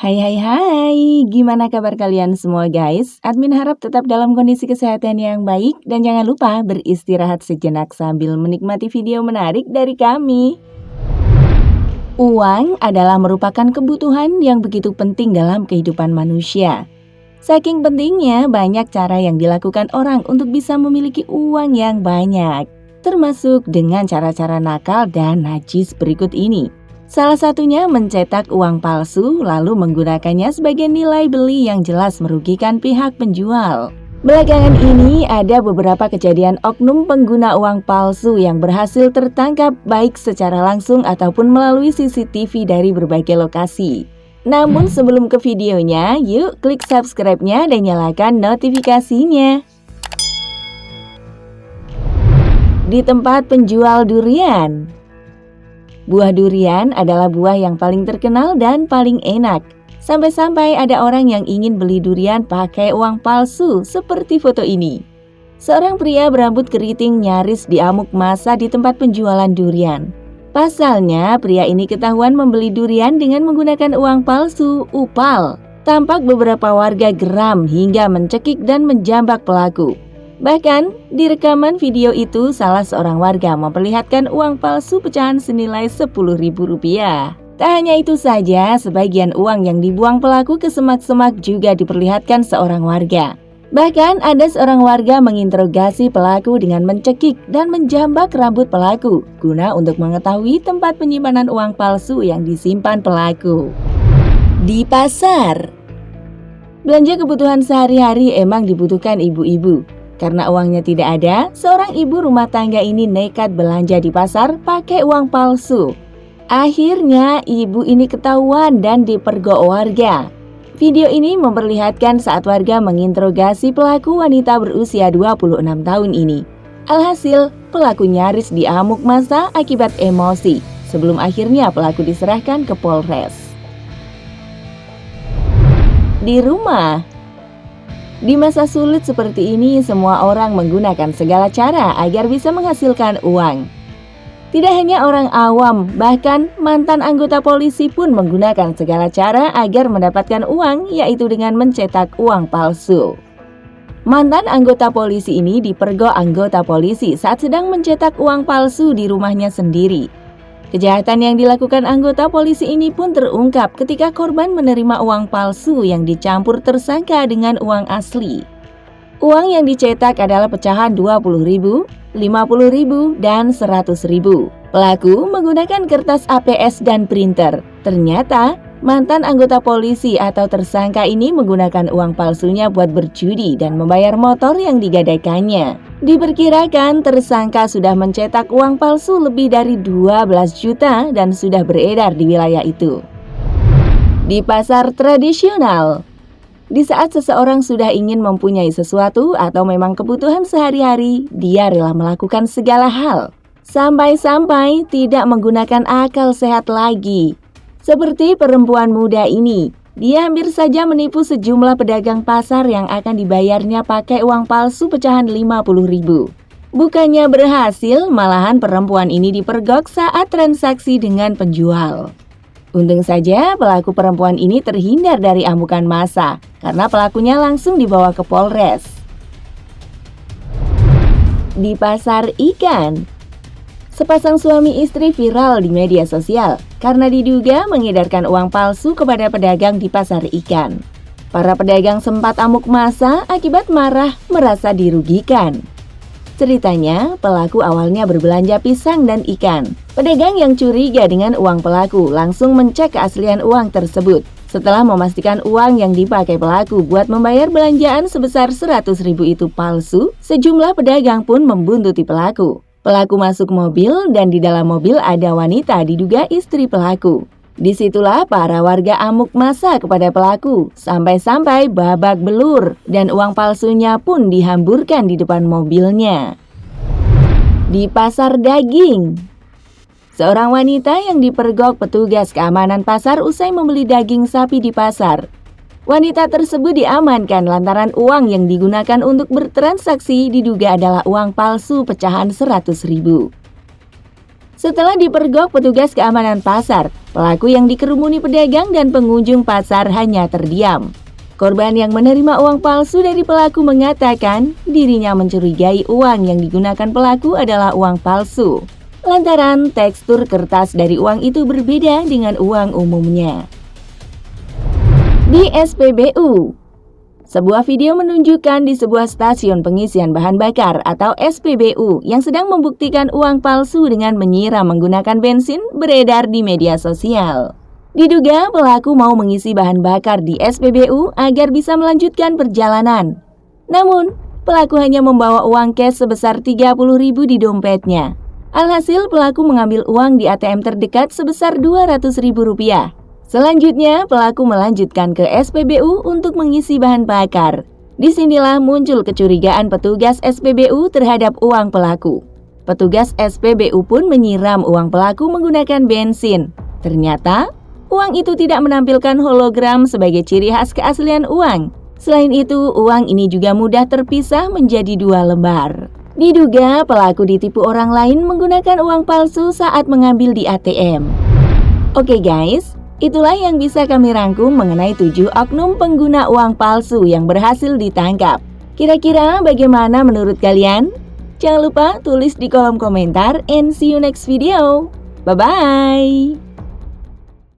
Hai hai hai, gimana kabar kalian semua guys? Admin harap tetap dalam kondisi kesehatan yang baik dan jangan lupa beristirahat sejenak sambil menikmati video menarik dari kami. Uang adalah merupakan kebutuhan yang begitu penting dalam kehidupan manusia. Saking pentingnya, banyak cara yang dilakukan orang untuk bisa memiliki uang yang banyak, termasuk dengan cara-cara nakal dan najis berikut ini. Salah satunya mencetak uang palsu lalu menggunakannya sebagai nilai beli yang jelas merugikan pihak penjual. Belakangan ini ada beberapa kejadian oknum pengguna uang palsu yang berhasil tertangkap baik secara langsung ataupun melalui CCTV dari berbagai lokasi. Namun sebelum ke videonya, yuk klik subscribe-nya dan nyalakan notifikasinya. Di tempat penjual durian. Buah durian adalah buah yang paling terkenal dan paling enak. Sampai-sampai ada orang yang ingin beli durian pakai uang palsu seperti foto ini. Seorang pria berambut keriting nyaris diamuk massa di tempat penjualan durian. Pasalnya, pria ini ketahuan membeli durian dengan menggunakan uang palsu, upal. Tampak beberapa warga geram hingga mencekik dan menjambak pelaku. Bahkan, di rekaman video itu salah seorang warga memperlihatkan uang palsu pecahan senilai Rp10.000. Tak hanya itu saja, sebagian uang yang dibuang pelaku ke semak-semak juga diperlihatkan seorang warga. Bahkan ada seorang warga menginterogasi pelaku dengan mencekik dan menjambak rambut pelaku guna untuk mengetahui tempat penyimpanan uang palsu yang disimpan pelaku. Di pasar. Belanja kebutuhan sehari-hari emang dibutuhkan ibu-ibu. Karena uangnya tidak ada, seorang ibu rumah tangga ini nekat belanja di pasar pakai uang palsu. Akhirnya ibu ini ketahuan dan dipergok warga. Video ini memperlihatkan saat warga menginterogasi pelaku wanita berusia 26 tahun ini. Alhasil, pelaku nyaris diamuk massa akibat emosi, sebelum akhirnya pelaku diserahkan ke Polres. Di rumah. Di masa sulit seperti ini, semua orang menggunakan segala cara agar bisa menghasilkan uang. Tidak hanya orang awam, bahkan mantan anggota polisi pun menggunakan segala cara agar mendapatkan uang, yaitu dengan mencetak uang palsu. Mantan anggota polisi ini dipergok anggota polisi saat sedang mencetak uang palsu di rumahnya sendiri. Kejahatan yang dilakukan anggota polisi ini pun terungkap ketika korban menerima uang palsu yang dicampur tersangka dengan uang asli. Uang yang dicetak adalah pecahan Rp20.000, Rp50.000, dan Rp100.000. Pelaku menggunakan kertas APS dan printer. Ternyata, mantan anggota polisi atau tersangka ini menggunakan uang palsunya buat berjudi dan membayar motor yang digadaikannya. Diperkirakan tersangka sudah mencetak uang palsu lebih dari 12 juta dan sudah beredar di wilayah itu. Di pasar tradisional. Di saat seseorang sudah ingin mempunyai sesuatu atau memang kebutuhan sehari-hari, dia rela melakukan segala hal. Sampai-sampai tidak menggunakan akal sehat lagi. Seperti perempuan muda ini, dia hampir saja menipu sejumlah pedagang pasar yang akan dibayarnya pakai uang palsu pecahan Rp50.000. Bukannya berhasil, malahan perempuan ini dipergok saat transaksi dengan penjual. Untung saja pelaku perempuan ini terhindar dari amukan massa, karena pelakunya langsung dibawa ke Polres. Di pasar ikan. Sepasang suami istri viral di media sosial karena diduga mengedarkan uang palsu kepada pedagang di pasar ikan. Para pedagang sempat amuk massa akibat marah merasa dirugikan. Ceritanya, pelaku awalnya berbelanja pisang dan ikan. Pedagang yang curiga dengan uang pelaku langsung mencek keaslian uang tersebut. Setelah memastikan uang yang dipakai pelaku buat membayar belanjaan sebesar Rp100.000 itu palsu, sejumlah pedagang pun membuntuti pelaku. Pelaku masuk mobil dan di dalam mobil ada wanita diduga istri pelaku. Disitulah para warga amuk massa kepada pelaku, sampai-sampai babak belur dan uang palsunya pun dihamburkan di depan mobilnya. Di pasar daging. Seorang wanita yang dipergok petugas keamanan pasar usai membeli daging sapi di pasar. Wanita tersebut diamankan lantaran uang yang digunakan untuk bertransaksi diduga adalah uang palsu pecahan Rp100.000. Setelah dipergok petugas keamanan pasar, pelaku yang dikerumuni pedagang dan pengunjung pasar hanya terdiam. Korban yang menerima uang palsu dari pelaku mengatakan dirinya mencurigai uang yang digunakan pelaku adalah uang palsu, lantaran tekstur kertas dari uang itu berbeda dengan uang umumnya. Di SPBU, sebuah video menunjukkan di sebuah stasiun pengisian bahan bakar atau SPBU yang sedang membuktikan uang palsu dengan menyiram menggunakan bensin beredar di media sosial. Diduga pelaku mau mengisi bahan bakar di SPBU agar bisa melanjutkan perjalanan. Namun, pelaku hanya membawa uang cash sebesar 30.000 di dompetnya. Alhasil pelaku mengambil uang di ATM terdekat sebesar Rp200.000. Selanjutnya, pelaku melanjutkan ke SPBU untuk mengisi bahan bakar. Disinilah muncul kecurigaan petugas SPBU terhadap uang pelaku. Petugas SPBU pun menyiram uang pelaku menggunakan bensin. Ternyata, uang itu tidak menampilkan hologram sebagai ciri khas keaslian uang. Selain itu, uang ini juga mudah terpisah menjadi 2 lembar. Diduga pelaku ditipu orang lain menggunakan uang palsu saat mengambil di ATM. Oke guys, itulah yang bisa kami rangkum mengenai 7 oknum pengguna uang palsu yang berhasil ditangkap. Kira-kira bagaimana menurut kalian? Jangan lupa tulis di kolom komentar and see you next video. Bye-bye!